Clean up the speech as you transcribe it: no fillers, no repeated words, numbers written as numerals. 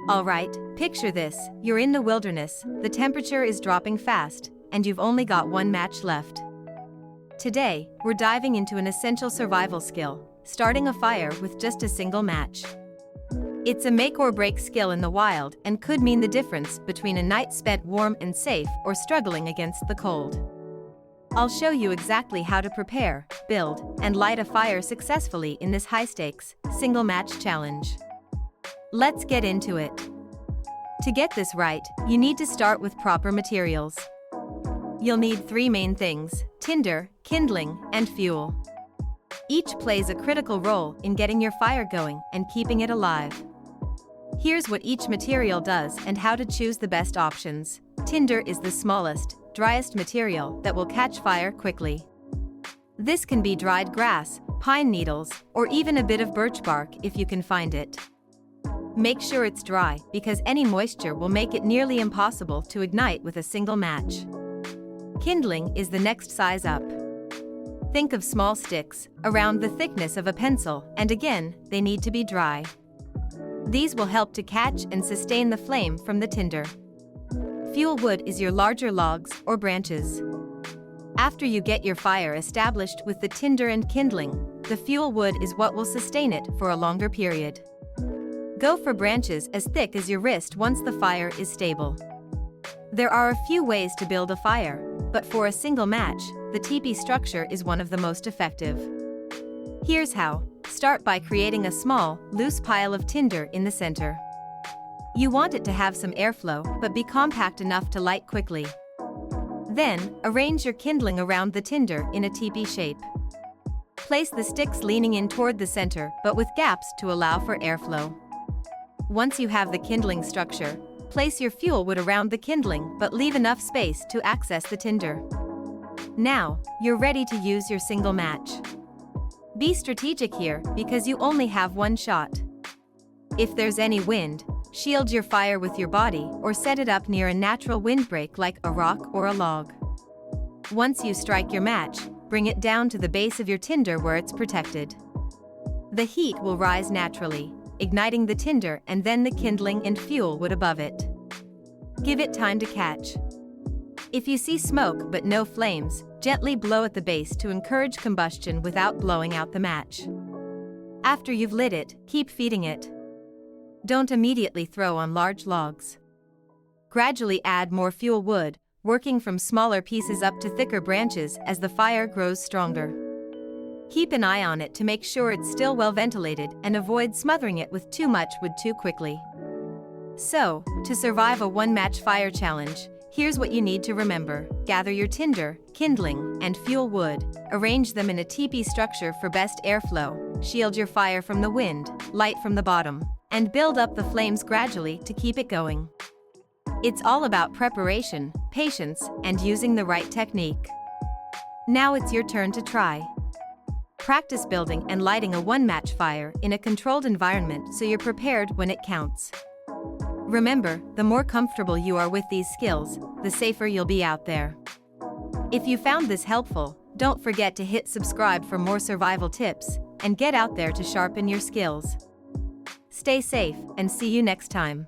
Alright, picture this, you're in the wilderness, the temperature is dropping fast, and you've only got one match left. Today, we're diving into an essential survival skill, starting a fire with just a single match. It's a make or break skill in the wild and could mean the difference between a night spent warm and safe or struggling against the cold. I'll show you exactly how to prepare, build, and light a fire successfully in this high-stakes, single-match challenge. Let's get into it. To get this right, you need to start with proper materials. You'll need three main things: tinder, kindling, and fuel. Each plays a critical role in getting your fire going and keeping it alive. Here's what each material does and how to choose the best options. Tinder is the smallest, driest material that will catch fire quickly. This can be dried grass, pine needles, or even a bit of birch bark if you can find it. Make sure it's dry because any moisture will make it nearly impossible to ignite with a single match. Kindling is the next size up. Think of small sticks, around the thickness of a pencil, and again, they need to be dry. These will help to catch and sustain the flame from the tinder. Fuel wood is your larger logs or branches. After you get your fire established with the tinder and kindling, the fuel wood is what will sustain it for a longer period. Go for branches as thick as your wrist once the fire is stable. There are a few ways to build a fire, but for a single match, the teepee structure is one of the most effective. Here's how. Start by creating a small, loose pile of tinder in the center. You want it to have some airflow but be compact enough to light quickly. Then, arrange your kindling around the tinder in a teepee shape. Place the sticks leaning in toward the center but with gaps to allow for airflow. Once you have the kindling structure, place your fuel wood around the kindling but leave enough space to access the tinder. Now, you're ready to use your single match. Be strategic here because you only have one shot. If there's any wind, shield your fire with your body or set it up near a natural windbreak like a rock or a log. Once you strike your match, bring it down to the base of your tinder where it's protected. The heat will rise naturally, igniting the tinder and then the kindling and fuel wood above it. Give it time to catch. If you see smoke but no flames, gently blow at the base to encourage combustion without blowing out the match. After you've lit it, keep feeding it. Don't immediately throw on large logs. Gradually add more fuel wood, working from smaller pieces up to thicker branches as the fire grows stronger. Keep an eye on it to make sure it's still well ventilated and avoid smothering it with too much wood too quickly. So, to survive a one-match fire challenge, here's what you need to remember. Gather your tinder, kindling, and fuel wood, arrange them in a teepee structure for best airflow, shield your fire from the wind, light from the bottom, and build up the flames gradually to keep it going. It's all about preparation, patience, and using the right technique. Now it's your turn to try. Practice building and lighting a one-match fire in a controlled environment so you're prepared when it counts. Remember, the more comfortable you are with these skills, the safer you'll be out there. If you found this helpful, don't forget to hit subscribe for more survival tips, and get out there to sharpen your skills. Stay safe, and see you next time.